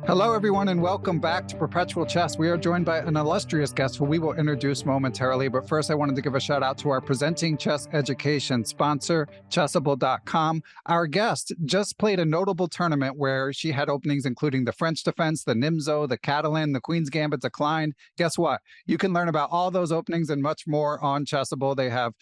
Hello, everyone, and welcome back to Perpetual Chess. We are joined by an illustrious guest who we will introduce momentarily. But first, I wanted to give a shout out to our presenting chess education sponsor, Chessable.com. Our guest just played a notable tournament where she had openings including the French Defense, the Nimzo, the Catalan, the Queen's Gambit Declined. Guess what? You can learn about all those openings and much more on Chessable. They have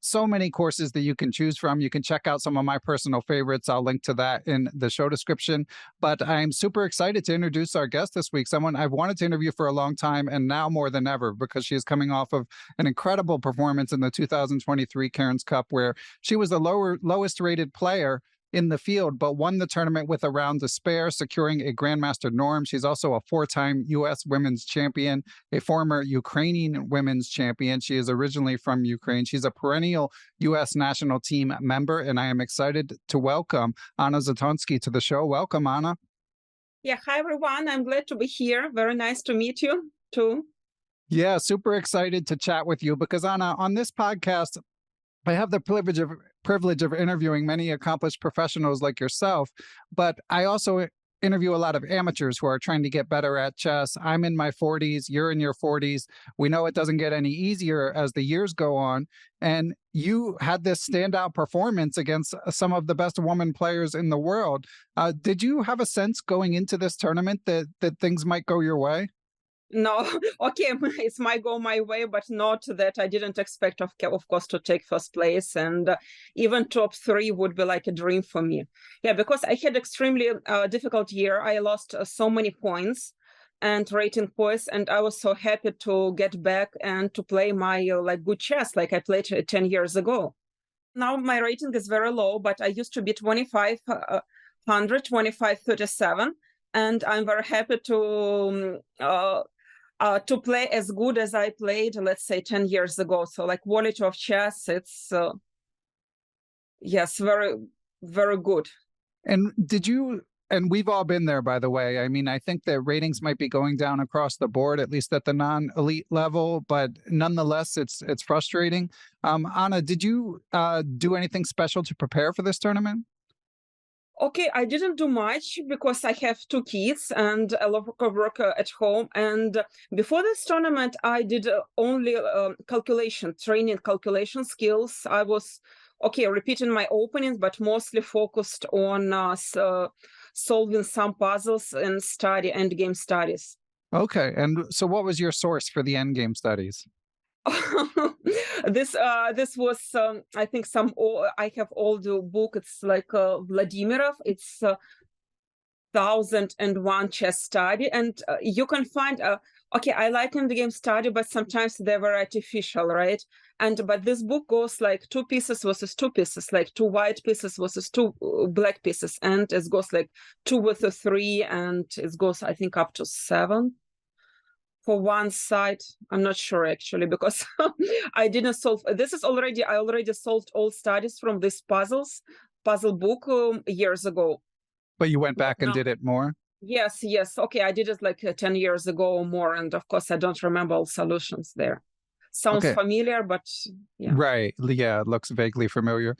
so many courses that you can choose from. You can check out some of my personal favorites. I'll link to that in the show description. But I'm super excited to introduce our guest this week, someone I've wanted to interview for a long time, and now more than ever, because she is coming off of an incredible performance in the 2023 Cairns Cup, where she was the lowest rated player in the field, but won the tournament with a round to spare, securing a Grandmaster norm. She's also a four-time U.S. women's champion, a former Ukrainian women's champion. She is originally from Ukraine. She's a perennial U.S. national team member, and I am excited to welcome Anna Zatonskih to the show. Welcome, Anna. Yeah, hi, everyone. I'm glad to be here. Very nice to meet you, too. Yeah, super excited to chat with you because, Anna, on this podcast, I have the privilege of interviewing many accomplished professionals like yourself, but I also interview a lot of amateurs who are trying to get better at chess. I'm in my 40s, you're in your 40s. We know it doesn't get any easier as the years go on. And you had this standout performance against some of the best women players in the world. Did you have a sense going into this tournament that things might go your way? No, okay, it might go my way, but not that I didn't expect, of course, to take first place. And even top three would be like a dream for me. Yeah, because I had extremely difficult year. I lost so many points and rating points, and I was so happy to get back and to play my like good chess like I played 10 years ago. Now my rating is very low, but I used to be 2500, 2537, and I'm very happy to play as good as I played, let's say, 10 years ago. So like quality of chess, it's, yes, very, very good. And did you, and we've all been there, by the way. I mean, I think that ratings might be going down across the board, at least at the non-elite level, but nonetheless, it's frustrating. Anna, did you do anything special to prepare for this tournament? Okay, I didn't do much because I have two kids and a lot of work at home. And before this tournament, I did only training calculation skills. I was, okay, repeating my openings, but mostly focused on solving some puzzles and study endgame studies. Okay, and so what was your source for the endgame studies? This was I think I have old book. It's like Vladmirov. It's 1001 chess study, and you can find okay, I like in the game study, but sometimes they were artificial, right? But this book goes like two pieces versus two pieces, like two white pieces versus two black pieces, and it goes like 2 with a 3, and it goes, I think, up to 7 for one side. I'm not sure actually, because I didn't solve this. I already solved all studies from this puzzle book years ago. But you went back and did it more? Yes. Okay, I did it like 10 years ago or more, and of course I don't remember all solutions there. Sounds familiar, but yeah. Right. Yeah, it looks vaguely familiar.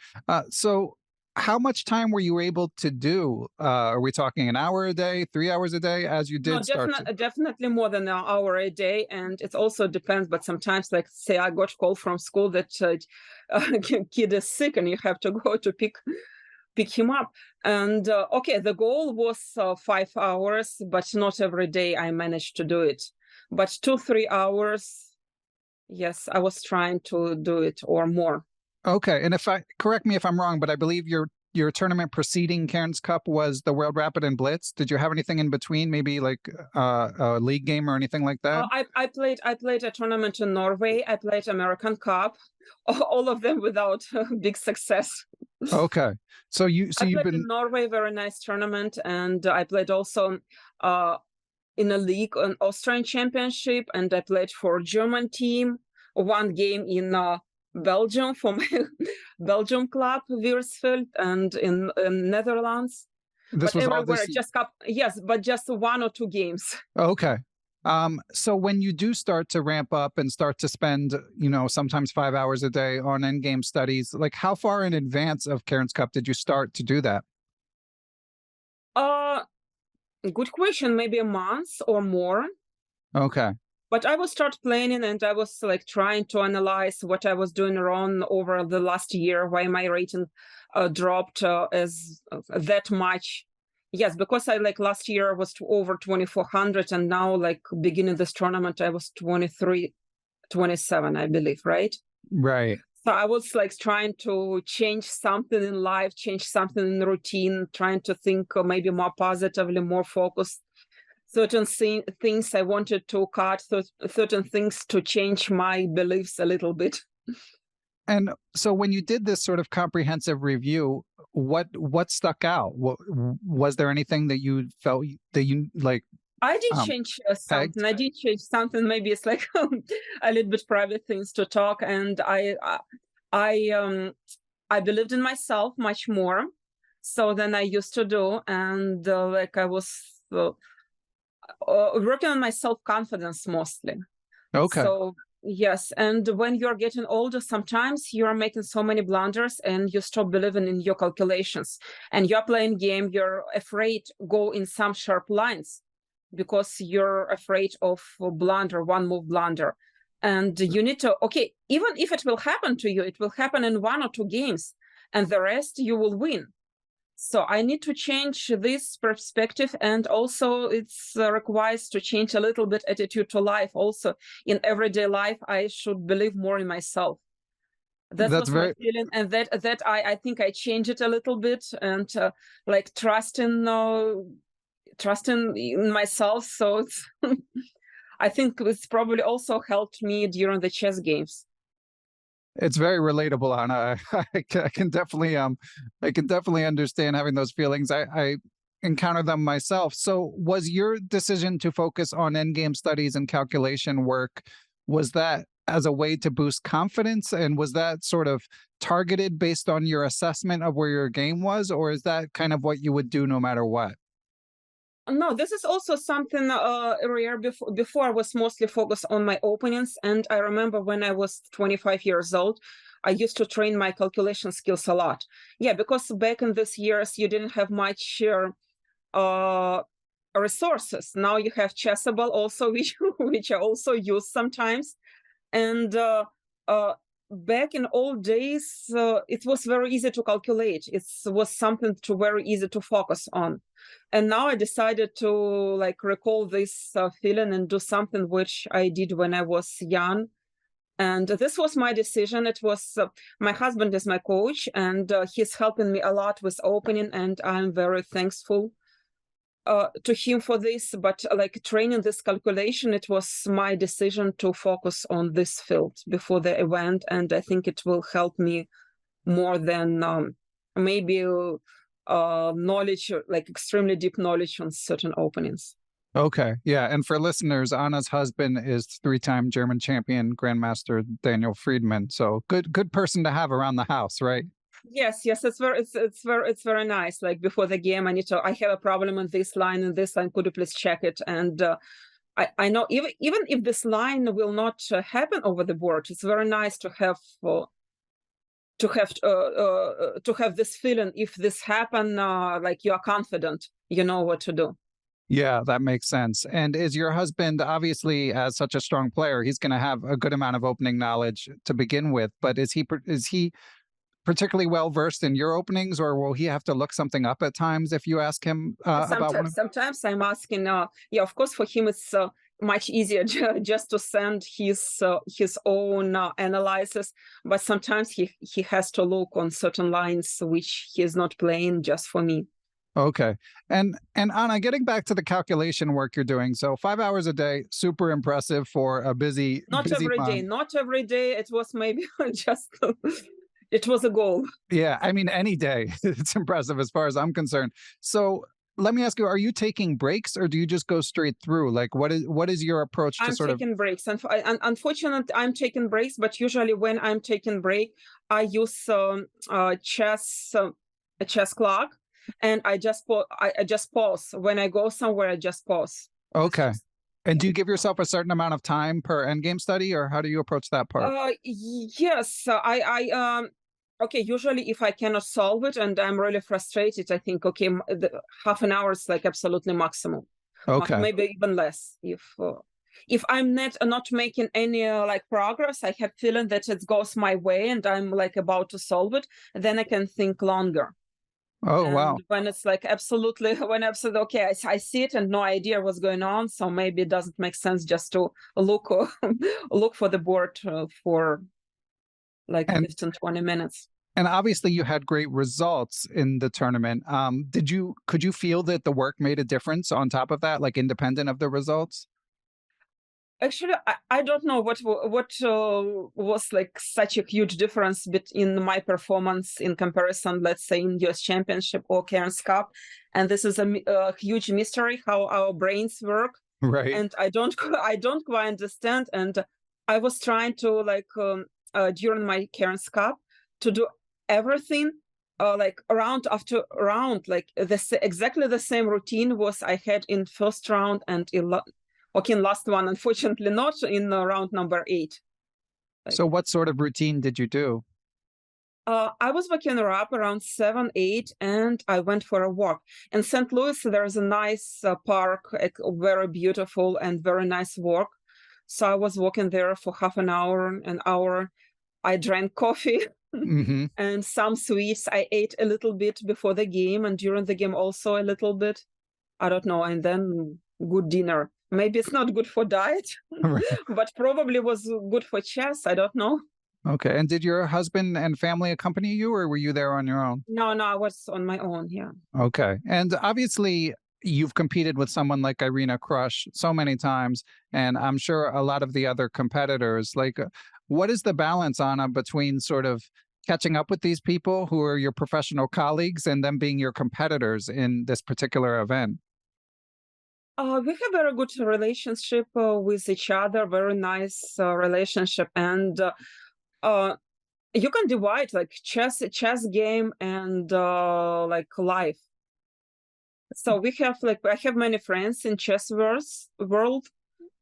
So how much time were you able to do? Are we talking an hour a day, 3 hours a day as you did definitely more than an hour a day. And it also depends, but sometimes, like, say I got a call from school that kid is sick and you have to go to pick him up. And okay, the goal was 5 hours, but not every day I managed to do it. But 2-3 hours, yes, I was trying to do it, or more. Okay, and correct me if I'm wrong, but I believe your tournament preceding Cairns Cup was the World Rapid and Blitz. Did you have anything in between, maybe like a league game or anything like that? I played a tournament in Norway. I played American Cup, all of them without big success. Okay, so you've been in Norway, very nice tournament, and I played also in a league, an Austrian championship, and I played for German team. One game in Belgium for my Belgium club, Weersfeld, and in Netherlands. This was all this... yes, but just 1 or 2 games. Okay. So when you do start to ramp up and start to spend, sometimes 5 hours a day on endgame studies, like how far in advance of Cairns Cup did you start to do that? Good question. Maybe a month or more. Okay. But I would start planning, and I was like trying to analyze what I was doing wrong over the last year, why my rating dropped as that much. Yes, because I like last year was over 2,400, and now like beginning this tournament, I was 23, 27, I believe, right? Right. So I was like trying to change something in life, change something in routine, trying to think maybe more positively, more focused. Certain things I wanted to cut, certain things to change my beliefs a little bit. And so when you did this sort of comprehensive review, what stuck out? Was there anything that you felt that you like? I did change something. pegged? I did change something. Maybe it's like a little bit private things to talk. And I believed in myself much more so than I used to do. And like I was working on my self-confidence mostly. Okay. So yes, and when you're getting older, sometimes you're making so many blunders and you stop believing in your calculations. And you're playing game, you're afraid go in some sharp lines because you're afraid of blunder, one move blunder. And you need to, okay, even if it will happen to you, it will happen in 1 or 2 games, and the rest you will win. So I need to change this perspective, and also it's requires to change a little bit attitude to life. Also, in everyday life, I should believe more in myself. That was my feeling, and that I think I changed it a little bit, and like trusting in myself. So it's I think it's probably also helped me during the chess games. It's very relatable, Anna. I can definitely understand having those feelings. I encounter them myself. So was your decision to focus on endgame studies and calculation work, was that as a way to boost confidence? And was that sort of targeted based on your assessment of where your game was? Or is that kind of what you would do no matter what? No, this is also something rare. Before I was mostly focused on my openings, and I remember when I was 25 years old, I used to train my calculation skills a lot. Yeah, because back in these years you didn't have much resources. Now you have Chessable also, which I also use sometimes, and back in old days, it was very easy to calculate. It was something very easy to focus on. And now I decided to like recall this feeling and do something which I did when I was young. And this was my decision. It was my husband is my coach, and he's helping me a lot with opening, and I'm very thankful to him for this. But like training this calculation, it was my decision to focus on this field before the event, and I think it will help me more than maybe knowledge, like extremely deep knowledge on certain openings. Okay. Yeah. And for listeners, Anna's husband is 3-time German champion Grandmaster Daniel Fridman. So good person to have around the house, right? Yes, it's very nice. Like before the game, I have a problem on this line and this line. Could you please check it? And I know even if this line will not happen over the board, it's very nice to have this feeling. If this happen, like you are confident, you know what to do. Yeah, that makes sense. And is your husband, obviously, as such a strong player, he's going to have a good amount of opening knowledge to begin with. But is he particularly well versed in your openings, or will he have to look something up at times if you ask him about one? Sometimes I'm asking. Yeah, of course, for him it's much easier just to send his own analysis. But sometimes he has to look on certain lines which he is not playing just for me. Okay. And Anna, getting back to the calculation work you're doing, so 5 hours a day, super impressive for a busy Not every mom. day. Not every day. It was maybe just it was a goal. Yeah, I mean, any day it's impressive as far as I'm concerned. So let me ask you, are you taking breaks or do you just go straight through? Like, what is your approach to I'm taking breaks. And unfortunately, I'm taking breaks. But usually, when I'm taking break, I use a chess clock, and I just pause. When I go somewhere, I just pause. Okay. And do you give yourself a certain amount of time per endgame study, or how do you approach that part? Yes, okay, usually if I cannot solve it and I'm really frustrated, I think, okay, half an hour is like absolutely maximum. Okay. Maybe even less. If I'm not making any like progress, I have feeling that it goes my way and I'm like about to solve it, then I can think longer. Oh, wow. And when it's like absolutely, okay, I see it and no idea what's going on, so maybe it doesn't make sense just to look for the board for like 15, 20 minutes. And obviously you had great results in the tournament. Could you feel that the work made a difference on top of that, like independent of the results? Actually, I don't know what was like such a huge difference between my performance in comparison, let's say, in US Championship or Cairns Cup. And this is a huge mystery how our brains work. Right. And I don't quite understand. And I was trying to like during my Cairns Cup to do everything like round after round, like exactly the same routine was I had in first round and in last one, unfortunately not in round number 8. So what sort of routine did you do? I was waking up around 7, 8, and I went for a walk. In St. Louis, there's a nice park, very beautiful and very nice walk. So I was walking there for half an hour. I drank coffee and some sweets. I ate a little bit before the game and during the game also a little bit. I don't know. And then good dinner. Maybe it's not good for diet, but probably was good for chess. I don't know. Okay. And did your husband and family accompany you, or were you there on your own? No, I was on my own. Yeah. Okay. And obviously, you've competed with someone like Irina Krush so many times, and I'm sure a lot of the other competitors. Like, what is the balance, Anna, between sort of catching up with these people who are your professional colleagues and them being your competitors in this particular event? We have a very good relationship with each other, very nice relationship. And you can divide like chess game and like life. So we have I have many friends in chess world.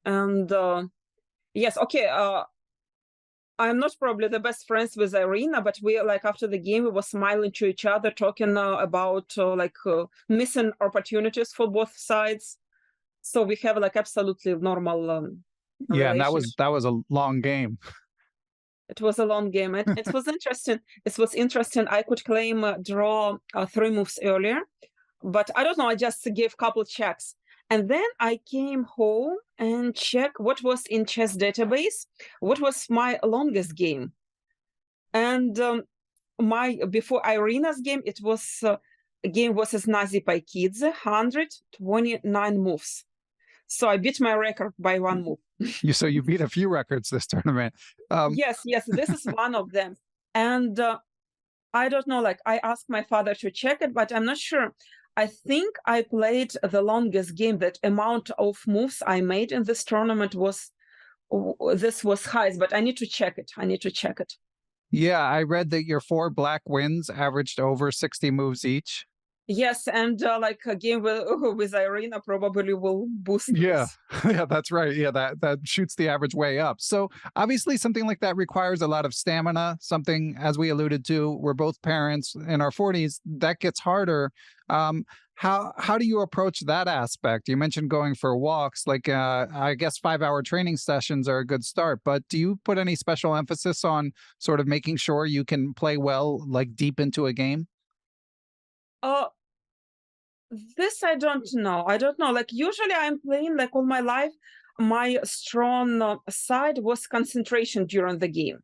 And yes, okay, I'm not probably the best friends with Irina, but we like after the game, we were smiling to each other, talking about missing opportunities for both sides. So we have like absolutely normal yeah, and that was a long game. It was a long game. It was interesting. It was interesting. I could claim draw 3 moves earlier, but I don't know. I just gave a couple checks. And then I came home and checked what was in chess database, what was my longest game. And before Irina's game, it was a game versus Nazi by Kids, 129 moves. So I beat my record by 1 move. So you beat a few records this tournament. Yes, this is one of them. And I don't know, like I asked my father to check it, but I'm not sure. I think I played the longest game. That amount of moves I made in this tournament was highest, but I need to check it. Yeah, I read that your 4 black wins averaged over 60 moves each. Yes, and like a game with Irina probably will boost. Yeah, yeah, that's right. Yeah, that shoots the average way up. So obviously something like that requires a lot of stamina. Something, as we alluded to, we're both parents in our 40s. That gets harder. How do you approach that aspect? You mentioned going for walks. Like I guess 5-hour training sessions are a good start. But do you put any special emphasis on sort of making sure you can play well, like deep into a game? This I don't know. Like usually I'm playing like all my life. My strong side was concentration during the game.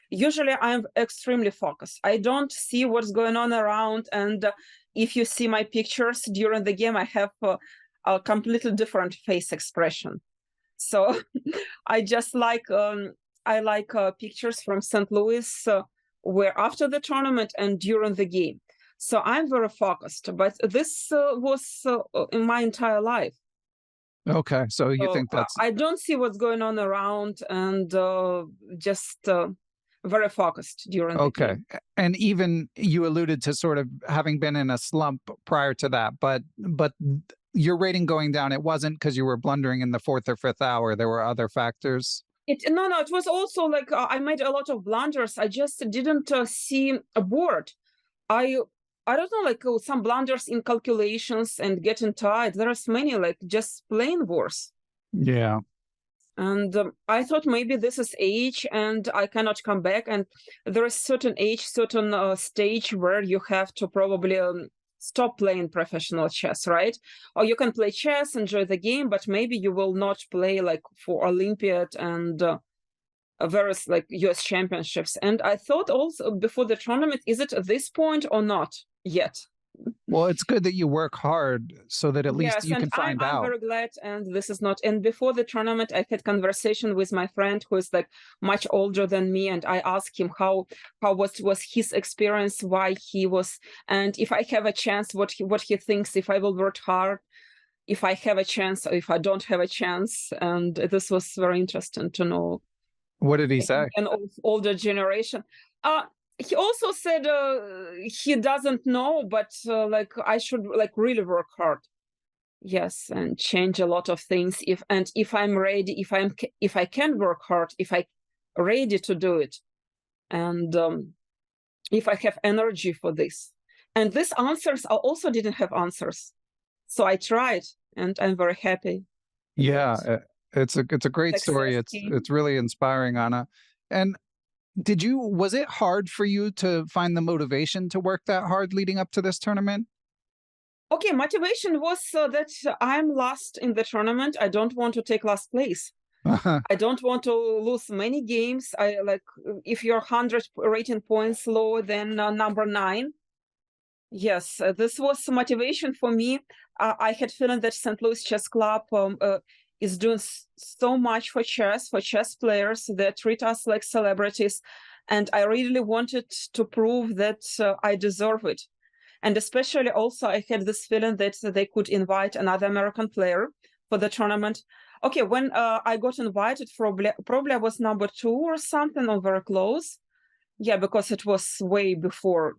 Usually I'm extremely focused. I don't see what's going on around. And if you see my pictures during the game, I have a completely different face expression. So I just like pictures from St. Louis where after the tournament and during the game. So I'm very focused, but this was in my entire life. Okay, so you think that's... I don't see what's going on around and just very focused during the game. And even you alluded to sort of having been in a slump prior to that, but your rating going down, it wasn't because you were blundering in the 4th or 5th hour. There were other factors. No, it was also like I made a lot of blunders. I just didn't see a board. I don't know, like some blunders in calculations and getting tired. There's many, like just plain worse. Yeah. And I thought maybe this is age and I cannot come back. And there is certain age, certain stage where you have to probably stop playing professional chess, right? Or you can play chess, enjoy the game, but maybe you will not play like for Olympiad and various like US championships. And I thought also before the tournament, is it at this point or not yet? Well, it's good that you work hard so that at least you can find out. I'm very glad. And this is not. And before the tournament, I had conversation with my friend who is like much older than me, and I asked him how was his experience, why he was, and if I have a chance, what he thinks, if I will work hard, if I have a chance, or if I don't have a chance. And this was very interesting to know. What did he say? An older generation. He also said he doesn't know, but like I should like really work hard. Yes, and change a lot of things. If I'm ready, if I can work hard, if I'm ready to do it, and if I have energy for this. And these answers, I also didn't have answers, so I tried, and I'm very happy. Yeah, it's a great story. It's really inspiring, Anna. And was it hard for you to find the motivation to work that hard leading up to this tournament? Okay, motivation was that I'm last in the tournament. I don't want to take last place. I don't want to lose many games. I like if you're 100 rating points lower than number 9. Yes, this was motivation for me. I had feeling that St. Louis Chess Club is doing so much for chess players. They treat us like celebrities. And I really wanted to prove that I deserve it. And especially also I had this feeling that they could invite another American player for the tournament. Okay, when I got invited, probably I was number 2 or something, or very close. Yeah, because it was way before.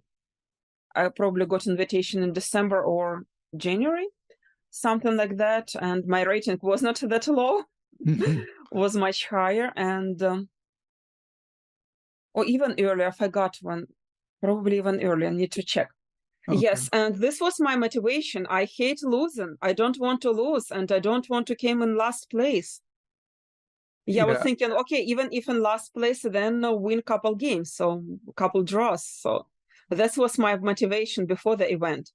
I probably got invitation in December or January. Something like that, and my rating was not that low, was much higher, and or even earlier. I forgot when, probably even earlier. I need to check. Okay. Yes, and this was my motivation. I hate losing. I don't want to lose, and I don't want to come in last place. Yeah, I was thinking, okay, even if in last place, then win a couple games, so a couple draws. So that was my motivation before the event.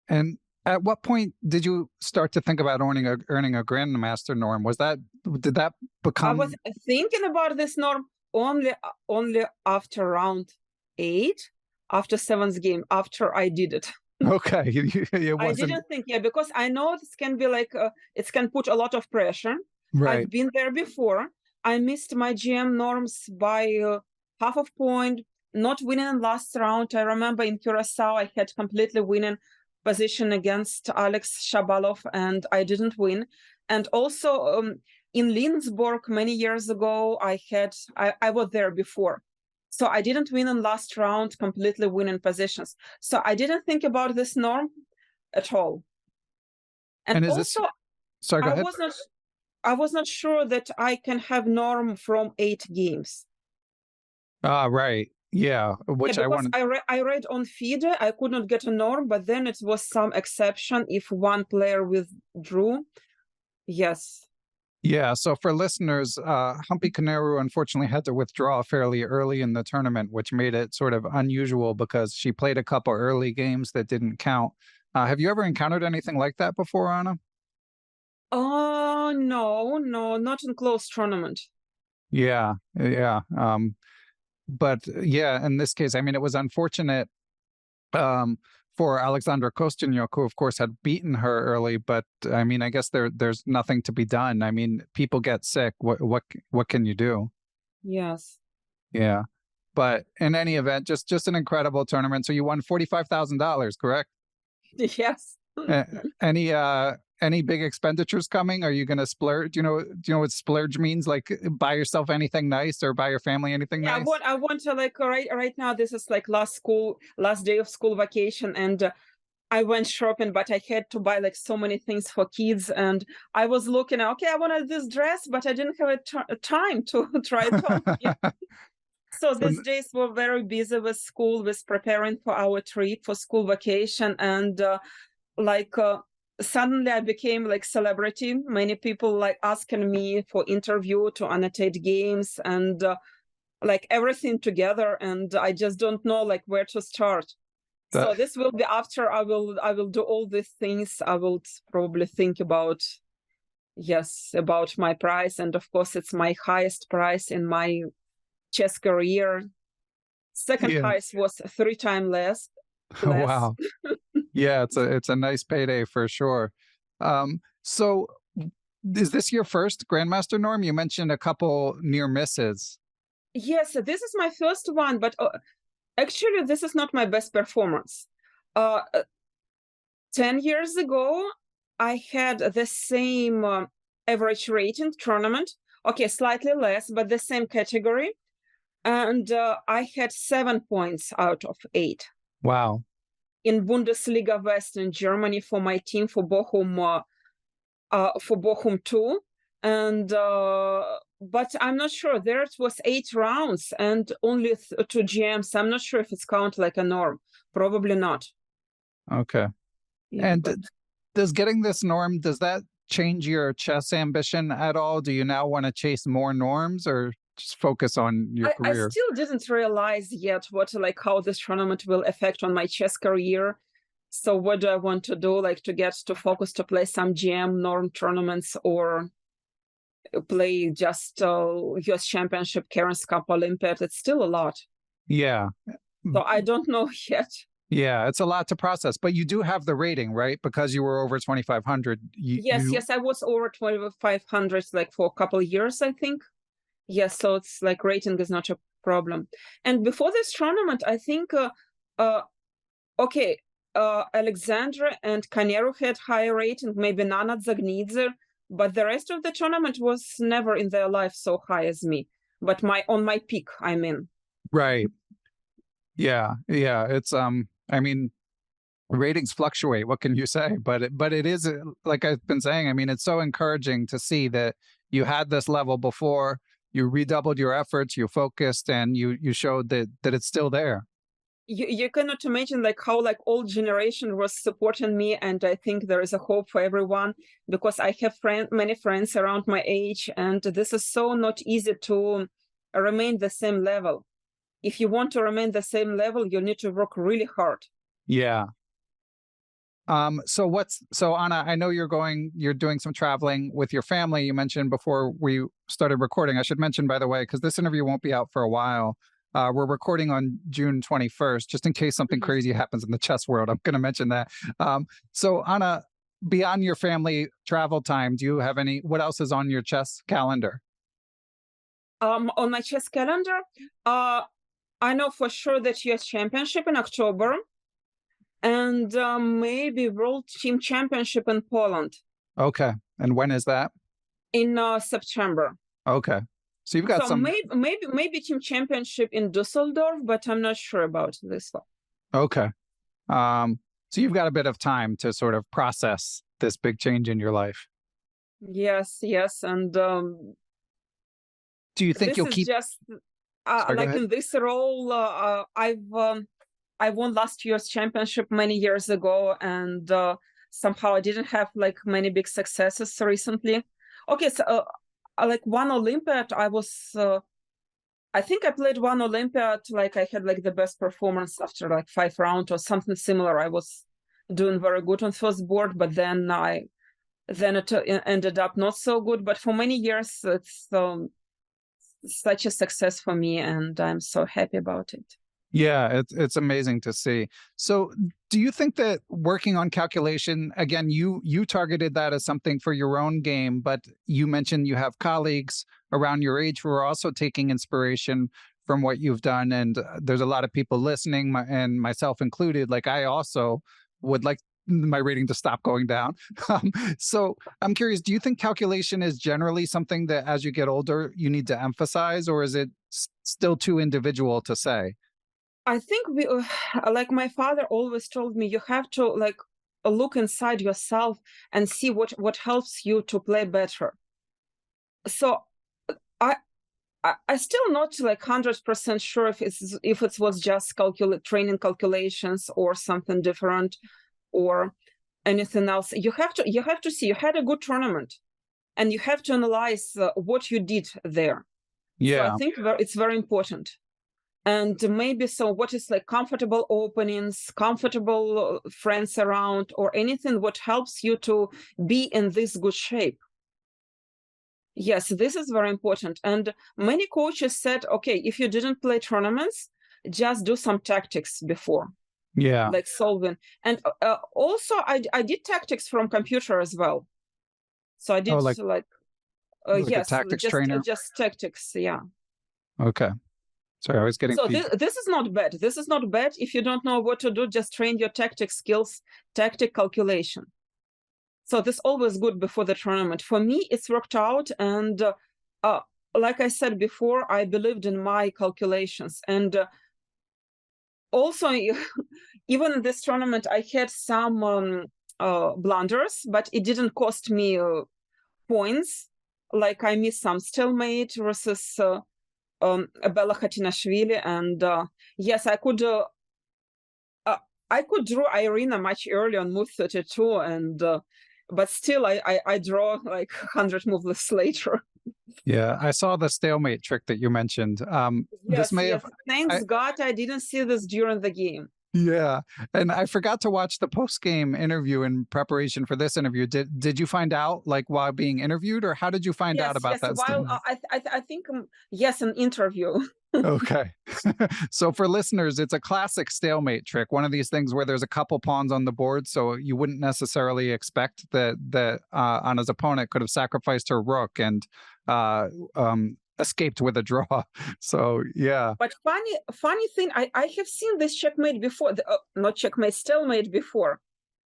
And at what point did you start to think about earning a grandmaster norm? Did that become? I was thinking about this norm only after round 8, after 7th game, after I did it. Okay, I didn't think, because I know this can be like it can put a lot of pressure. Right. I've been there before. I missed my GM norms by half a point, not winning in last round. I remember in Curacao, I had completely winning position against Alex Shabalov, and I didn't win. And also in Lindsborg many years ago, I was there before. So I didn't win in last round, completely winning positions. So I didn't think about this norm at all. And also, sorry, go ahead. I was not sure that I can have norm from 8 games. Right. Yeah, which I wanted. I read on FIDE, I could not get a norm, but then it was some exception if one player withdrew. Yes. Yeah, so for listeners, Humpy Koneru unfortunately had to withdraw fairly early in the tournament, which made it sort of unusual because she played a couple early games that didn't count. Have you ever encountered anything like that before, Anna? No, not in close tournament. Yeah. But yeah, in this case, I mean, it was unfortunate for Alexandra Kostyanyuk, who of course had beaten her early. But I mean, I guess there's nothing to be done. I mean, people get sick. What can you do? Yes. Yeah. But in any event, just an incredible tournament. So you won $45,000, correct? Yes. Any big expenditures coming? Are you going to splurge? Do you know what splurge means? Like buy yourself anything nice or buy your family anything nice? I want to like right now. This is like last day of school vacation, and I went shopping, but I had to buy like so many things for kids. And I was looking, okay, I wanted this dress, but I didn't have a time to try it on. Yeah. So these days were very busy with school, with preparing for our trip for school vacation. And suddenly I became like celebrity. Many people like asking me for interview to annotate games and like everything together. And I just don't know like where to start. So this will be after I will do all these things. I will probably think about my prize, and of course it's my highest prize in my chess career. Second highest was 3 times less. Wow. Yeah, it's a nice payday for sure. So is this your first Grandmaster, Norm? You mentioned a couple near misses. Yes, this is my first one, but actually, this is not my best performance. 10 years ago, I had the same average rating tournament. Okay, slightly less, but the same category. And I had 7 points out of 8. Wow. In Bundesliga West in Germany for my team, for Bochum 2. And but I'm not sure. There it was 8 rounds and only 2 GMs. I'm not sure if it's counted like a norm. Probably not. Okay. Yeah, and does getting this norm, does that change your chess ambition at all? Do you now want to chase more norms, or just focus on your career? I still didn't realize yet how this tournament will affect on my chess career. So what do I want to do? Like to get to focus to play some GM norm tournaments, or play just US Championship, Cairns Cup, Olympiad? It's still a lot. Yeah. So I don't know yet. Yeah, it's a lot to process, but you do have the rating, right? Because you were over 2,500. Yes, I was over 2,500 like for a couple of years, I think. Yes, so it's like rating is not a problem. And before this tournament, I think, Alexandra and Kanero had higher rating, maybe Nana Zagnidze, but the rest of the tournament was never in their life so high as me. But on my peak, I mean. Right. Yeah. It's I mean, ratings fluctuate. What can you say? But it is, like I've been saying, I mean, it's so encouraging to see that you had this level before, you redoubled your efforts, you focused, and you showed that it's still there. You cannot imagine how old generation was supporting me, and I think there is a hope for everyone, because I have many friends around my age, and this is so not easy to remain the same level. If you want to remain the same level, you need to work really hard. Yeah. So Anna, I know you're doing some traveling with your family. You mentioned before we started recording. I should mention, by the way, because this interview won't be out for a while. We're recording on June 21st, just in case something crazy happens in the chess world. I'm going to mention that. So Anna, beyond your family travel time, do you have what else is on your chess calendar? On my chess calendar, I know for sure that US Championship in October, and maybe World Team Championship in Poland. Okay. And when is that? In September. Okay. So you've got some... maybe Team Championship in Dusseldorf, but I'm not sure about this one. Okay. So you've got a bit of time to sort of process this big change in your life. Yes. And do you think you'll keep... just in this role, I won last year's championship many years ago, and somehow I didn't have many big successes recently. Okay, so one Olympiad, I think I played one Olympiad, I had the best performance after 5 rounds or something similar. I was doing very good on first board, but then it ended up not so good. But for many years, it's such a success for me, and I'm so happy about it. Yeah, it's amazing to see. So do you think that working on calculation, again, you targeted that as something for your own game, but you mentioned you have colleagues around your age who are also taking inspiration from what you've done. And there's a lot of people listening, and myself included. I also would like my rating to stop going down. So I'm curious, do you think calculation is generally something that as you get older, you need to emphasize, or is it still too individual to say? I think we, like my father always told me, you have to like look inside yourself and see what helps you to play better. So I I still not like 100% sure if it was just training calculations or something different or anything else. You have to see you had a good tournament, and you have to analyze what you did there. So I think it's very important. And maybe so what is like comfortable openings, comfortable friends around, or anything what helps you to be in this good shape. Yes, this is very important. And many coaches said, okay, if you didn't play tournaments, just do some tactics before. Yeah. Like solving. And also I did tactics from computer as well. So I did like yes, a tactics trainer? Just tactics, yeah. Okay. Sorry, I was getting so this is not bad. This is not bad. If you don't know what to do, just train your tactic skills, tactic calculation. So this is always good before the tournament. For me, it's worked out. And like I said before, I believed in my calculations. And also, even in this tournament, I had some blunders, but it didn't cost me points. Like I missed some stalemate versus Bella Khatinashvili. And yes, I could draw Irina much earlier on move 32, and but still I draw like 100 moves later. Yeah, I saw the stalemate trick that you mentioned. Yes, thanks God I didn't see this during the game. Yeah, and I forgot to watch the post-game interview in preparation for this interview. Did you find out like while being interviewed, or how did you find out about that? While I think yes, an interview. Okay. So for listeners, it's a classic stalemate trick. One of these things where there's a couple pawns on the board, so you wouldn't necessarily expect that Anna's opponent could have sacrificed her rook and escaped with a draw. So yeah. But funny thing, I have seen this checkmate before. Not checkmate, stalemate before.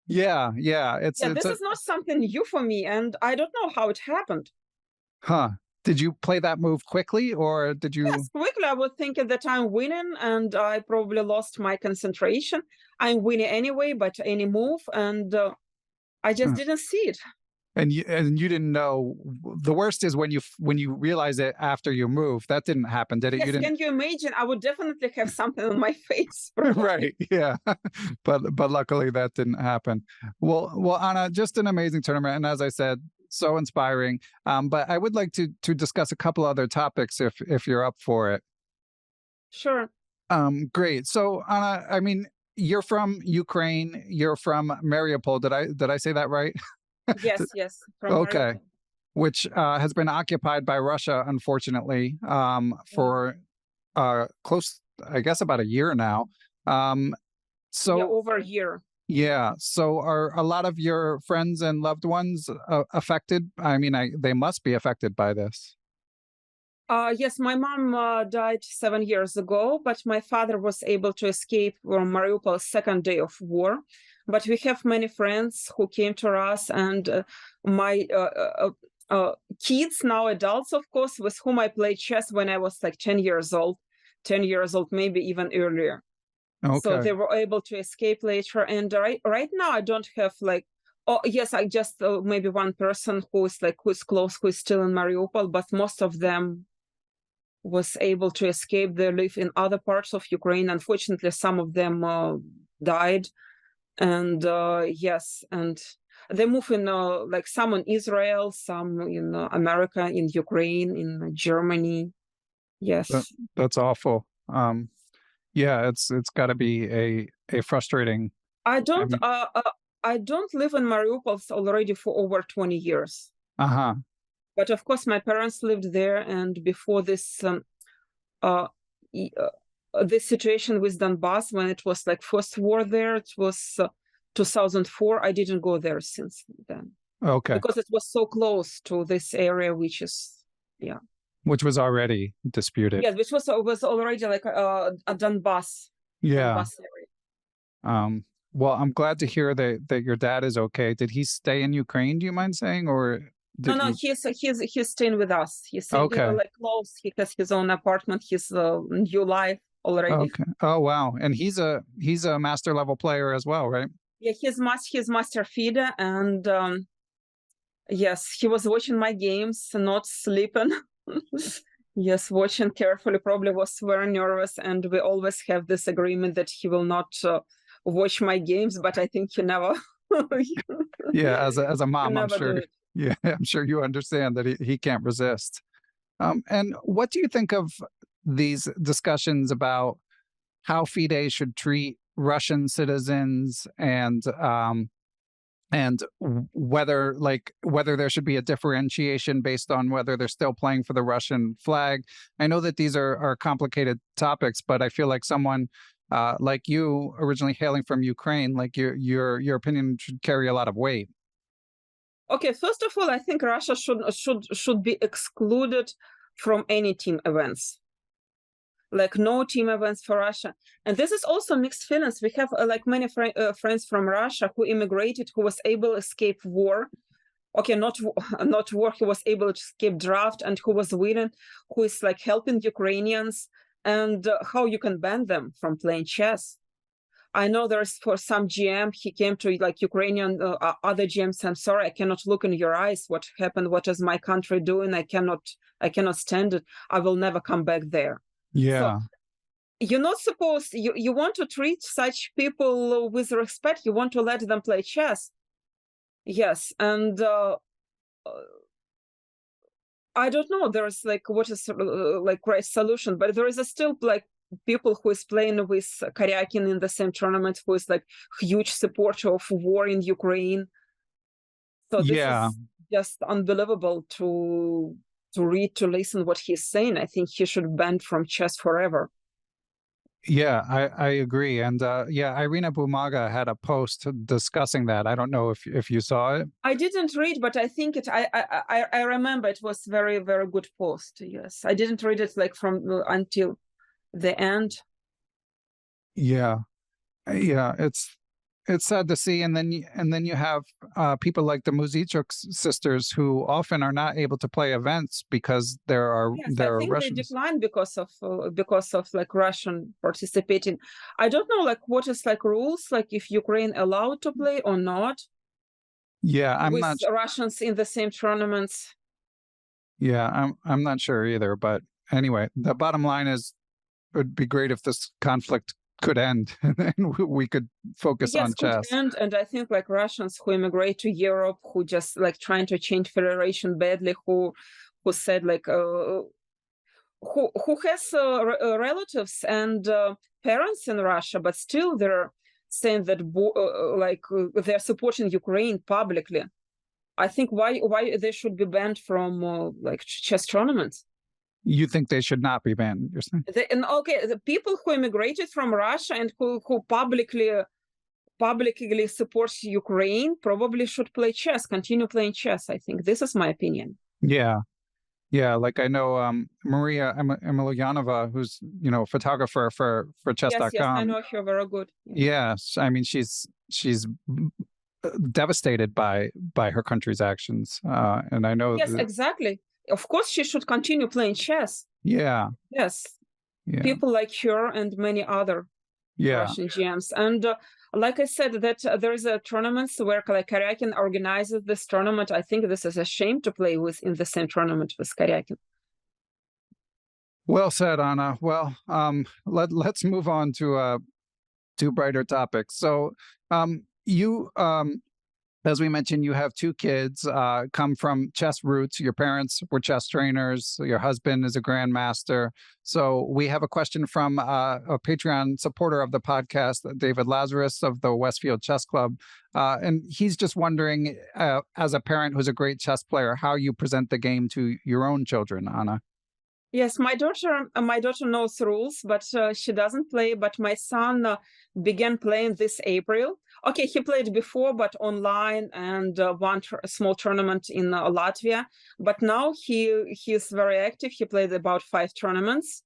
Yeah. This is not something new for me, and I don't know how it happened. Huh. Did you play that move quickly, or did you? Yes, quickly. I would think that I'm winning, and I probably lost my concentration. I'm winning anyway, but any move, and I just didn't see it. And you didn't know. The worst is when you realize it after you move. That didn't happen, did it? Yes, can you imagine? I would definitely have something on my face. Right. Yeah. But luckily that didn't happen. Well, Anna, just an amazing tournament, and as I said, so inspiring. But I would like to discuss a couple other topics if you're up for it. Sure. Great. So Anna, I mean, you're from Ukraine. You're from Mariupol. Did I say that right? Yes. Okay. Mariupol. Which has been occupied by Russia, unfortunately, for close, I guess, about a year now. Over a year. Yeah. So are a lot of your friends and loved ones affected? I mean, they must be affected by this. Yes, my mom died 7 years ago, but my father was able to escape from Mariupol second day of war. But we have many friends who came to us, and my kids, now adults, of course, with whom I played chess when I was like 10 years old, maybe even earlier. Okay. So they were able to escape later. And right now I don't have like, oh yes, I just maybe one person who's close, who is still in Mariupol, but most of them was able to escape. They live in other parts of Ukraine. Unfortunately, some of them died. And yes, and they move in like some in Israel, some in America, in Ukraine, in Germany. Yes. That's awful. Yeah, it's got to be a frustrating. I don't live in Mariupol already for over 20 years. But of course, my parents lived there, and before this this situation with Donbass, when it was like first war there, it was 2004. I didn't go there since then. Okay. Because it was so close to this area, which is which was already disputed. Yeah, which was already like a Donbass. Yeah. Donbass area. Well, I'm glad to hear that your dad is okay. Did he stay in Ukraine? Do you mind saying, or? No, he's staying with us. He's staying like close. He has his own apartment, his new life, already. Okay. Oh, wow. And he's a master level player as well, right? Yeah, he's master FIDE, and yes, he was watching my games, not sleeping. Yes, watching carefully, probably was very nervous, and we always have this agreement that he will not watch my games, but I think he never. Yeah, as a mom, I'm never do sure. it. Yeah, I'm sure you understand that he can't resist. And what do you think of these discussions about how FIDE should treat Russian citizens and whether there should be a differentiation based on whether they're still playing for the Russian flag? I know that these are complicated topics, but I feel like someone like you, originally hailing from Ukraine, like your opinion should carry a lot of weight. Okay, first of all, I think Russia should be excluded from any team events. Like no team events for Russia. And this is also mixed feelings. We have like many friends from Russia who immigrated, who was able to escape war. Okay, not war, who was able to escape draft and who was willing, who is like helping Ukrainians, and how you can ban them from playing chess. I know there's for some GM, he came to like Ukrainian, other GMs, I'm sorry, I cannot look in your eyes. What happened? What is my country doing? I cannot stand it. I will never come back there. Yeah. So you're not supposed, you want to treat such people with respect. You want to let them play chess. Yes. And I don't know, there's like, what is like right solution, but there is still like people who is playing with Karyakin in the same tournament, who is like huge supporter of war in Ukraine. So this is just unbelievable to read, to listen what he's saying. I think he should ban from chess forever. Yeah, I agree. And Irina Bulmaga had a post discussing that. I don't know if you saw it. I didn't read, but I think I remember it was very, very good post. Yes, I didn't read it like from until the end. Yeah, it's sad to see, and then you have people like the Muzichuk sisters who often are not able to play events because there are Russians. They declined because of like Russian participating. I don't know like what is like rules, like if Ukraine allowed to play or not. Yeah, I'm with not Russians in the same tournaments. Yeah, I'm not sure either, but anyway, the bottom line is it would be great if this conflict could end and then we could focus on chess. And I think like Russians who immigrate to Europe, who just like trying to change federation badly, who said like who has relatives and parents in Russia, but still they're saying that they're supporting Ukraine publicly. I think why they should be banned from like chess tournaments. You think they should not be banned? You're saying? The people who immigrated from Russia and who publicly supports Ukraine probably should play chess, continue playing chess. I think this is my opinion. Yeah, like I know Maria Emelianova, who's a photographer for chess.com. Yes, I know her very good. Yes, I mean she's devastated by her country's actions, and I know. Yes, exactly. Of course, she should continue playing chess. Yeah. Yes. Yeah. People like her and many other Russian GMs. And like I said, that there is a tournament where Karyakin organizes this tournament. I think this is a shame to play in the same tournament with Karyakin. Well said, Anna. Well, let's move on to brighter topics. So you as we mentioned, you have two kids, come from chess roots. Your parents were chess trainers. Your husband is a grandmaster. So we have a question from a Patreon supporter of the podcast, David Lazarus of the Westfield Chess Club. And he's just wondering, as a parent who's a great chess player, how you present the game to your own children, Anna. Yes, my daughter knows rules, but she doesn't play. But my son began playing this April. Okay, he played before, but online, and won a small tournament in Latvia. But now he's very active. He played about 5 tournaments.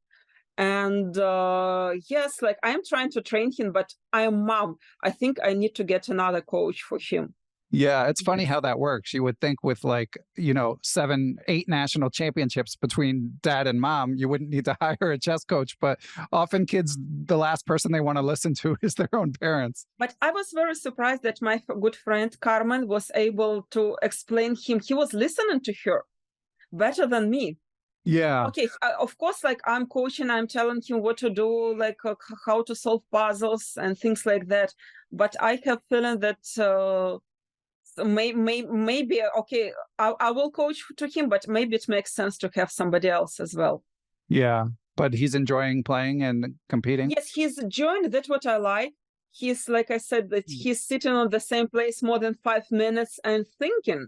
And yes, like I am trying to train him, but I am mom. I think I need to get another coach for him. Yeah, it's funny how that works. You would think with 7, 8 national championships between dad and mom, you wouldn't need to hire a chess coach. But often kids, the last person they want to listen to is their own parents. But I was very surprised that my good friend Carmen was able to explain him. He was listening to her better than me. Yeah. Okay, of course, I'm coaching, I'm telling him what to do, how to solve puzzles and things like that. But I have feeling that maybe, okay, I will coach to him, but maybe it makes sense to have somebody else as well. Yeah, but he's enjoying playing and competing? Yes, he's enjoying. That's what I like. He's, like I said, that he's sitting on the same place more than 5 minutes and thinking.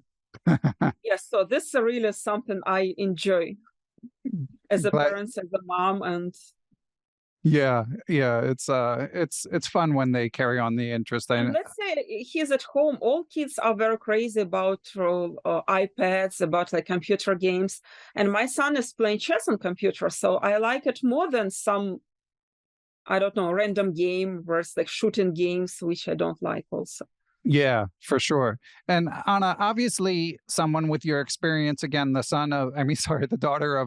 Yes, so this is really something I enjoy as a parent, as a mom, and yeah, it's fun when they carry on the interest. and let's say he's at home. All kids are very crazy about iPads, about computer games, and my son is playing chess on computer, so I like it more than some, I don't know, random game versus shooting games, which I don't like also. Yeah, for sure. And Anna, obviously someone with your experience, again, the daughter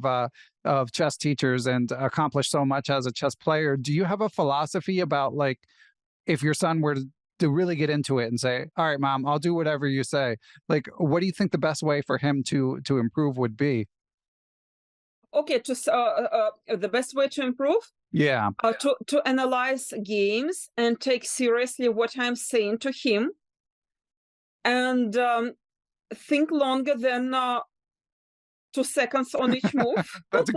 of chess teachers and accomplished so much as a chess player. Do you have a philosophy about if your son were to really get into it and say, all right, mom, I'll do whatever you say, what do you think the best way for him to improve would be? Okay, the best way to improve? Yeah. To analyze games and take seriously what I'm saying to him, and think longer than 2 seconds on each move. That's a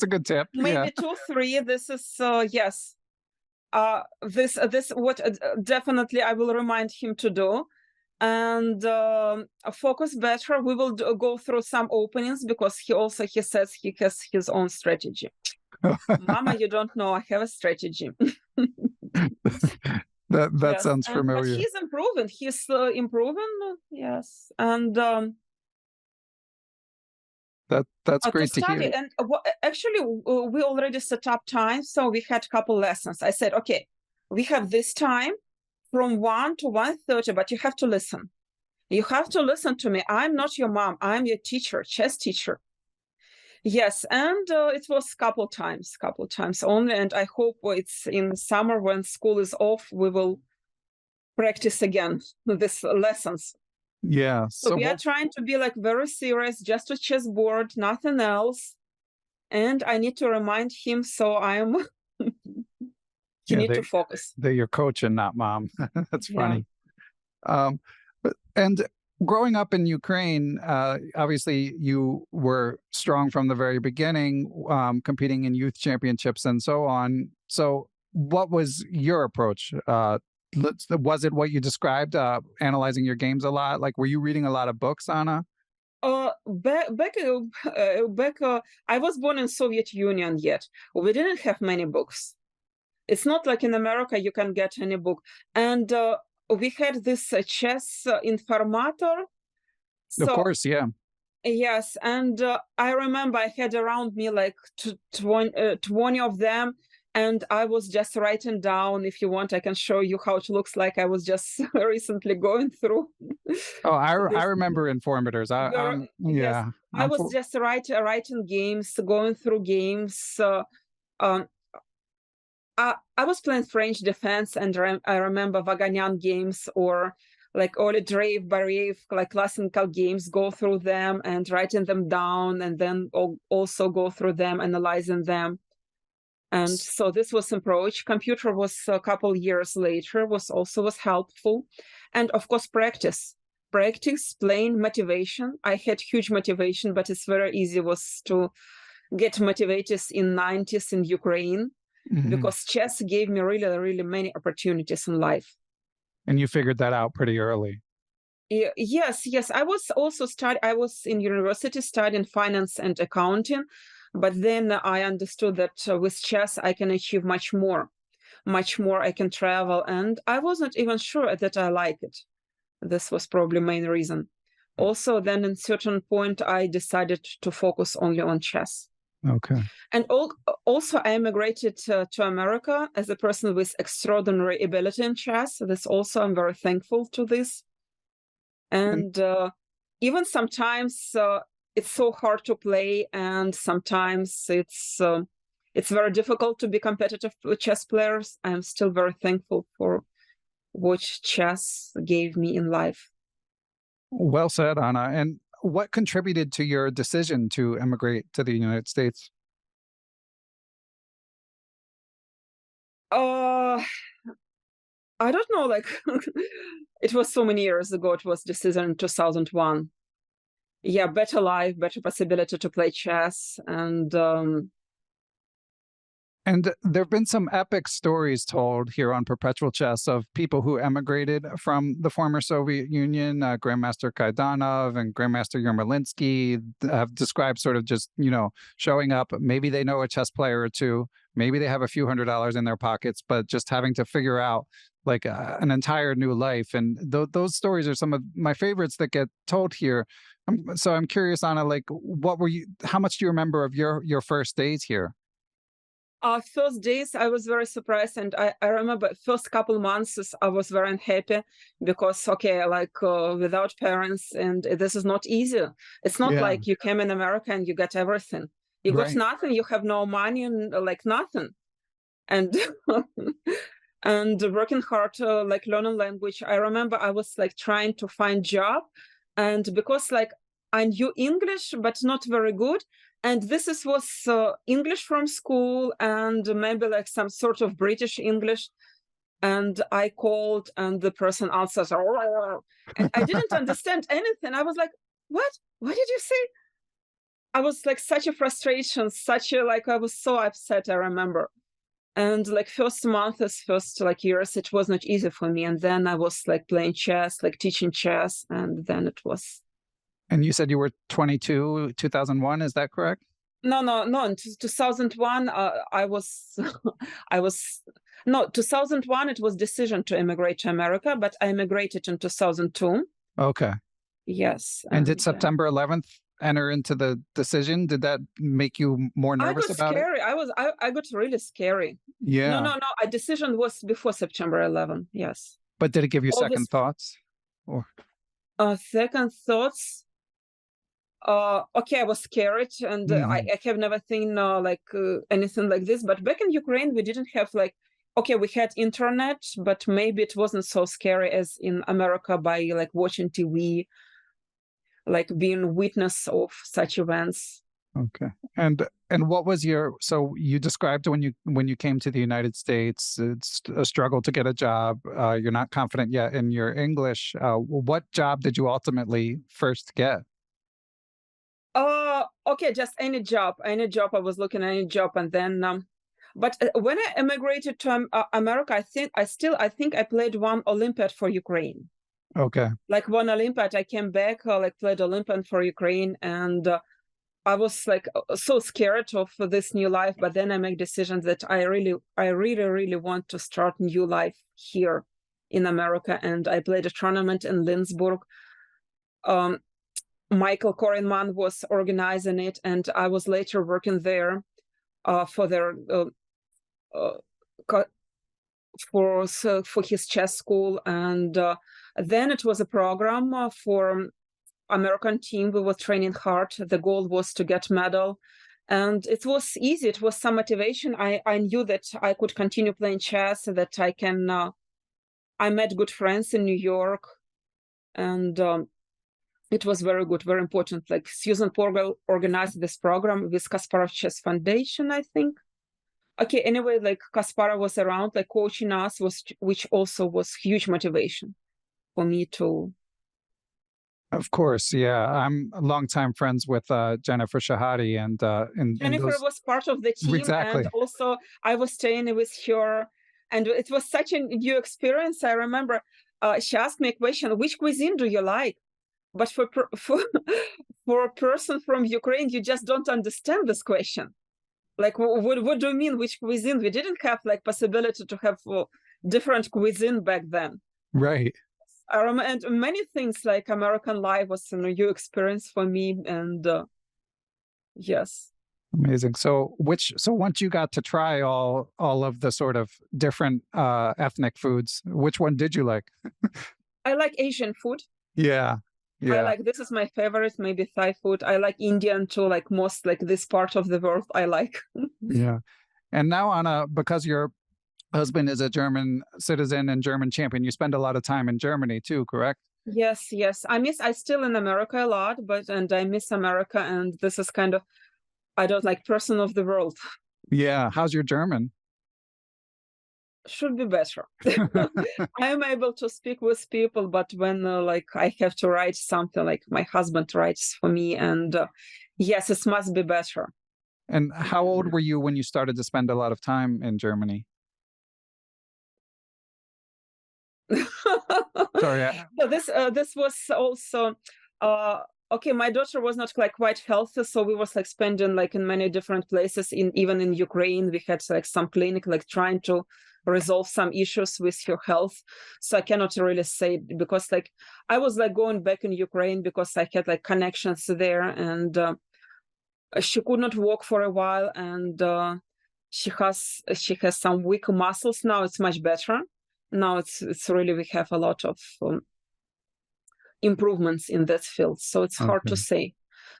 good tip. Maybe 2, 3. This is yes. This what definitely I will remind him to do, and focus better. We will go through some openings because he says he has his own strategy. Mama, you don't know, I have a strategy. That yes. sounds familiar. But he's improving. He's improving. Yes, and that's great to hear. And actually, we already set up time, so we had a couple lessons. I said, okay, we have this time from 1 to 1:30, but you have to listen. You have to listen to me. I'm not your mom. I'm your teacher, chess teacher. Yes, and it was couple times only, and I hope it's in summer when school is off, we will practice again these lessons. Yeah. So we are trying to be very serious, just a chessboard, nothing else. And I need to remind him, so I'm need to focus. They're your coach and not mom. That's funny. And growing up in Ukraine, obviously you were strong from the very beginning, competing in youth championships and so on. So what was your approach? Was it what you described, analyzing your games a lot? Were you reading a lot of books, Anna? Back, I was born in Soviet Union yet. We didn't have many books. It's not like in America you can get any book. And we had this chess informator. Of course, yeah. Yes, and I remember I had around me 20 of them, and I was just writing down. If you want, I can show you how it looks like. I was just recently going through. Oh, I remember informators. Yes, I was just writing games, going through games. I was playing French defense, and I remember Vaganyan games or Oli Drave, Bariev, classical games, go through them and writing them down, and then also go through them, analyzing them. And so this was approach. Computer was a couple years later, was helpful. And of course, practice, playing, motivation. I had huge motivation, but it's very easy was to get motivated in 90s in Ukraine. Mm-hmm. Because chess gave me really, really many opportunities in life. And you figured that out pretty early. Yes. I was also I was in university studying finance and accounting, but then I understood that with chess I can achieve much more. I can travel, and I wasn't even sure that I like it. This was probably main reason. Also, then at a certain point, I decided to focus only on chess. Okay. And also, I immigrated to America as a person with extraordinary ability in chess. This also, I'm very thankful to this. And even sometimes it's so hard to play, and sometimes it's very difficult to be competitive with chess players. I'm still very thankful for what chess gave me in life. Well said, Anna. And what contributed to your decision to emigrate to the United States? I don't know, like it was so many years ago. It was decision in 2001. Yeah, better life, better possibility to play chess, and there have been some epic stories told here on Perpetual Chess of people who emigrated from the former Soviet Union. Grandmaster Kaidanov and Grandmaster Yermolinsky have described sort of just, showing up. Maybe they know a chess player or two. Maybe they have a few $100s in their pockets, but just having to figure out like an entire new life. And those stories are some of my favorites that get told here. So I'm curious, Anna, like how much do you remember of your first days here? First days, I was very surprised, and I remember first couple months I was very unhappy because, without parents, and this is not easy. It's not like you came in America and you got everything. You got nothing, you have no money, and nothing. And and working hard, learning language. I remember I was trying to find job, and because I knew English, but not very good. And this was English from school, and maybe some sort of British English. And I called, and the person answers, and I didn't understand anything. I was like, what? What did you say? I was such a frustration, I was so upset, I remember. And first months, first years, it was not easy for me. And then I was playing chess, teaching chess, and then it was. And you said you were 22, 2001, is that correct? No. In 2001, I was 2001, it was decision to immigrate to America, but I immigrated in 2002. Okay. Yes. And did September 11th enter into the decision? Did that make you more nervous about it? I got really scary. Yeah. No. A decision was before September 11th. Yes. But did it give you second thoughts? Or second thoughts? Okay, I was scared, and I have never seen anything like this. But back in Ukraine, we didn't have we had internet, but maybe it wasn't so scary as in America by watching TV, being witness of such events. Okay. And what was so you described when you came to the United States, it's a struggle to get a job. You're not confident yet in your English. What job did you ultimately first get? Okay, just any job. I was looking at any job, and then but when I immigrated to America, I think I played one Olympiad for Ukraine. Okay. One Olympiad, I came back, played Olympiad for Ukraine, and I was so scared of this new life. But then I make decisions that I really want to start new life here in America, and I played a tournament in Lindsburg. Michael Korenman was organizing it, and I was later working there for their for his chess school, and then it was a program for American team. We were training hard. The goal was to get medal, and it was easy. It was some motivation. I knew that I could continue playing chess, that I can. I met good friends in New York, and it was very good, very important. Susan Porgal organized this program with Kasparov Chess Foundation, I think. Okay, anyway, Kasparov was around, coaching us, which also was huge motivation for me to. Of course, yeah. I'm longtime friends with Jennifer Shahade, and Jennifer was part of the team, exactly. And also I was staying with her, and it was such a new experience. I remember she asked me a question: "Which cuisine do you like?" But for a person from Ukraine, you just don't understand this question. What do you mean, which cuisine? We didn't have possibility to have different cuisine back then. Right. And many things American life was a new experience for me, and yes. Amazing. So once you got to try all of the sort of different ethnic foods, which one did you like? I like Asian food. Yeah. I Yeah. like, this is my favorite, maybe Thai food. I like Indian too, like most like this part of the world I like. Yeah. And now, Anna, because your husband is a German citizen and German champion, you spend a lot of time in Germany too, correct? Yes, yes. I still in America a lot, and I miss America, and this is kind of, I don't like person of the world. Yeah. How's your German? Should be better. I am able to speak with people, but when like I have to write something, like my husband writes for me, and yes, it must be better. And how old were you when you started to spend a lot of time in Germany? Sorry. So this was also okay. My daughter was not like quite healthy, so we was like spending like in many different places. Even in Ukraine, we had like some clinic, like trying to resolve some issues with her health. So I cannot really say, because like I was like going back in Ukraine because I had like connections there, and she could not walk for a while, and she has some weak muscles. Now it's much better. Now it's really, we have a lot of improvements in that field, so it's hard to say.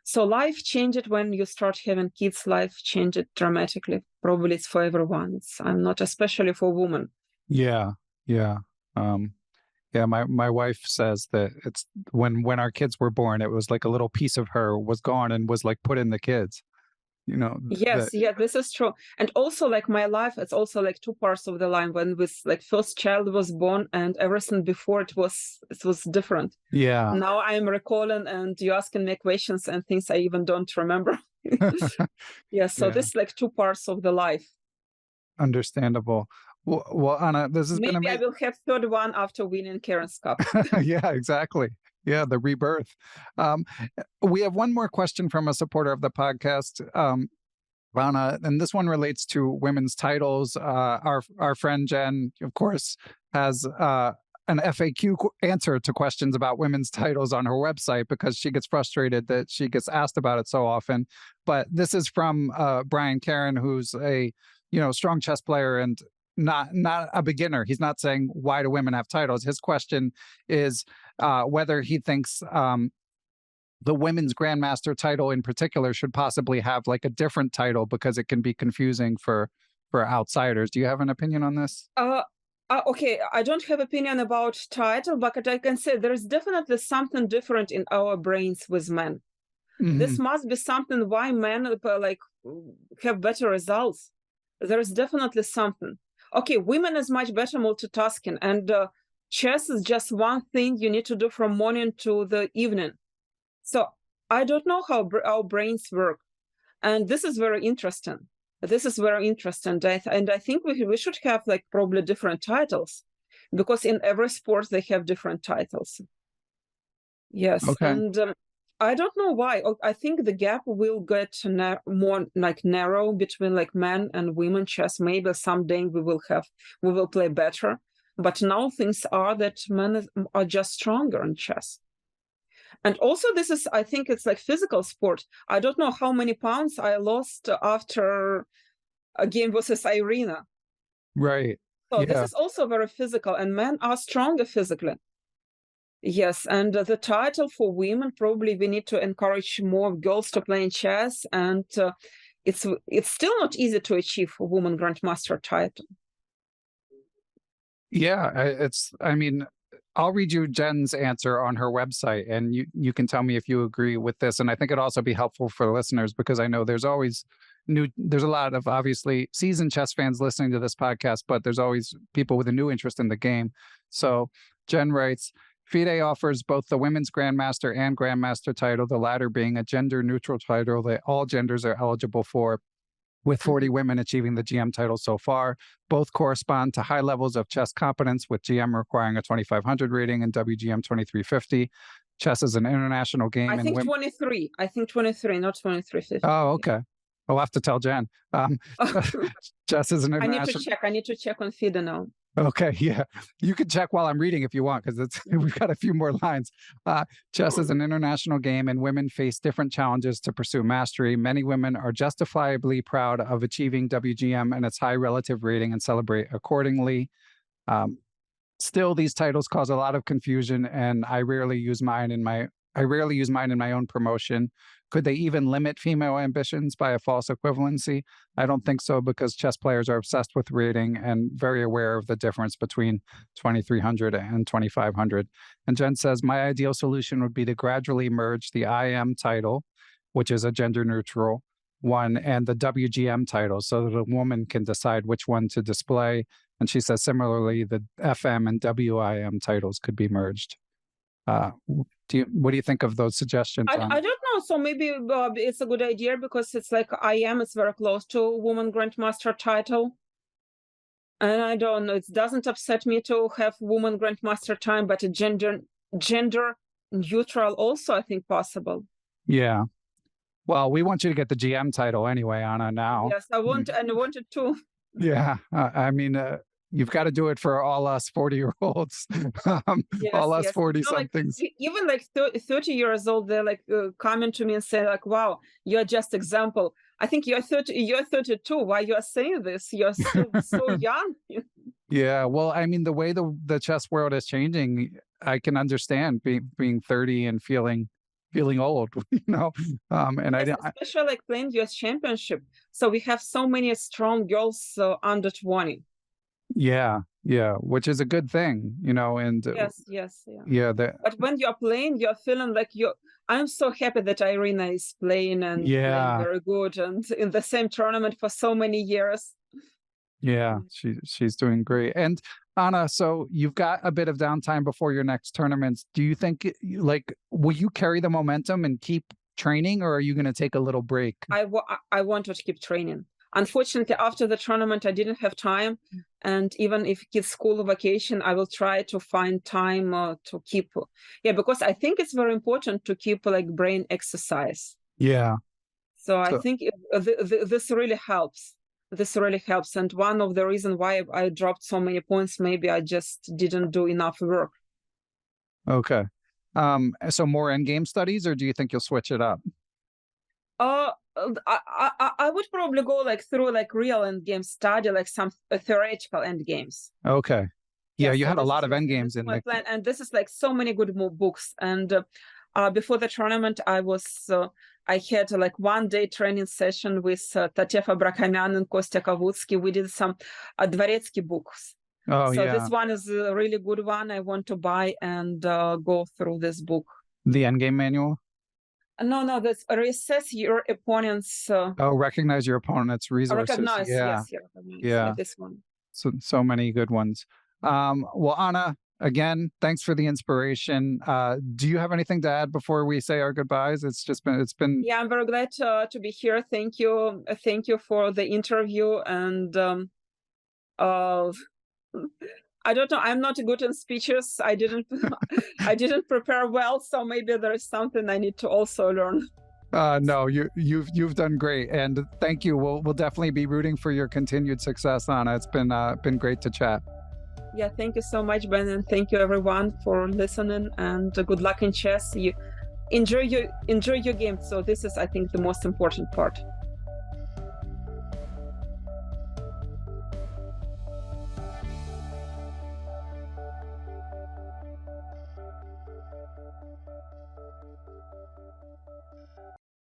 So life changed when you start having kids. Life changed dramatically. Probably it's for everyone. I'm not especially for women. Yeah. Yeah. Yeah, my wife says that it's when our kids were born, it was like a little piece of her was gone and was like put in the kids. Yes, yeah, this is true. And also like my life, it's also like two parts of the line. When with like first child was born, and everything before it was different. Yeah. Now I'm recalling, and you asking me questions and things I even don't remember. Yeah, so this like two parts of the life. Understandable. Well, Anna, this has been Maybe I amazing. will have third one after winning Cairns Cup. Yeah, exactly. Yeah, the rebirth. We have one more question from a supporter of the podcast, Anna, and this one relates to women's titles. Our friend Jen, of course, has an FAQ answer to questions about women's titles on her website because she gets frustrated that she gets asked about it so often. But this is from Brian Cairn, who's a strong chess player and not a beginner. He's not saying why do women have titles. His question is whether he thinks the women's grandmaster title in particular should possibly have like a different title because it can be confusing for outsiders. Do you have an opinion on this? Okay, I don't have opinion about title, but I can say there is definitely something different in our brains with men. This must be something why men like have better results. There is definitely something. Okay, women is much better multitasking, and chess is just one thing you need to do from morning to the evening. So I don't know how our brains work, and this is very interesting. This is very interesting, and I think we should have like probably different titles, because in every sport they have different titles. Yes, Okay. and I don't know why. I think the gap will get more like narrow between like men and women chess. Maybe someday we will play better, but now things are that men are just stronger in chess. And also this is, I think it's like physical sport. I don't know how many pounds I lost after a game versus Irina. Right. So this is also very physical, and men are stronger physically. Yes, and the title for women, probably we need to encourage more girls to play in chess, and it's still not easy to achieve a woman grandmaster title. Yeah, I mean, I'll read you Jen's answer on her website, and you can tell me if you agree with this. And I think it'd also be helpful for the listeners, because I know there's a lot of obviously seasoned chess fans listening to this podcast, but there's always people with a new interest in the game. So Jen writes, FIDE offers both the women's grandmaster and grandmaster title, the latter being a gender-neutral title that all genders are eligible for, with 40 women achieving the GM title so far. Both correspond to high levels of chess competence, with GM requiring a 2500 rating and WGM 2350. Chess is an international game. I think 23. I think 23, not 2350. Oh, okay. I'll have to tell Jen. Chess is an international... I need to check on FIDE now. Okay, yeah. You can check while I'm reading if you want, because we've got a few more lines. Chess is an international game, and women face different challenges to pursue mastery. Many women are justifiably proud of achieving WGM and its high relative rating and celebrate accordingly. Still, these titles cause a lot of confusion, and I rarely use mine in my own promotion. Could they even limit female ambitions by a false equivalency? I don't think so, because chess players are obsessed with rating and very aware of the difference between 2300 and 2500. And Jen says, my ideal solution would be to gradually merge the IM title, which is a gender neutral one, and the WGM title, so that a woman can decide which one to display. And she says, similarly, the FM and WIM titles could be merged. What do you think of those suggestions? I don't know. So maybe it's a good idea, because it's like IM is very close to woman grandmaster title. And I don't know, it doesn't upset me to have woman grandmaster time, but a gender neutral also, I think, possible. Yeah. Well, we want you to get the GM title anyway, Anna, now. Yes, I want, and I wanted to. Yeah. I mean, you've got to do it for all us 40-year-olds, all us 40-somethings. Like, even like 30 years old, they're like coming to me and say like, wow, you're just example. I think you're 32. Why you are saying this? You're so young. Yeah, well, I mean, the way the chess world is changing, I can understand being 30 and feeling old, you know. And yes, especially like playing US championship. So we have so many strong girls under 20. Yeah, which is a good thing, you know. And yeah. But when you're playing, you're feeling like I'm so happy that Irina is playing and playing very good and in the same tournament for so many years. Yeah, she's doing great. And Anna, so you've got a bit of downtime before your next tournaments. Do you think, like, will you carry the momentum and keep training, or are you going to take a little break? I want to keep training. Unfortunately, after the tournament, I didn't have time. And even if it's school vacation, I will try to find time to keep. Yeah, because I think it's very important to keep like brain exercise. Yeah. So I think this really helps. This really helps. And one of the reasons why I dropped so many points, maybe I just didn't do enough work. Okay. So more endgame studies, or do you think you'll switch it up? I would probably go like through like real endgame study, like some theoretical endgames. Okay. Yeah, you had a lot of endgames in my plan, and this is like so many good books. And before the tournament, I had like 1-day training session with Tatefa Brakamyan and Kostya Kavutsky. We did some Dvoretsky books. Oh, so this one is a really good one. I want to buy and go through this book. The endgame manual? No, that's Reassess Your Opponent's... Recognize Your Opponent's Resources. Recognize, yes, yeah, this one. So many good ones. Well, Anna, again, thanks for the inspiration. Do you have anything to add before we say our goodbyes? It's been. Yeah, I'm very glad to be here. Thank you for the interview. And I don't know. I'm not good in speeches. I didn't prepare well, so maybe there is something I need to also learn. No, you've done great, and thank you. We'll definitely be rooting for your continued success, Anna. It's been great to chat. Yeah, thank you so much, Ben, and thank you everyone for listening. And good luck in chess. You enjoy your game. So this is, I think, the most important part.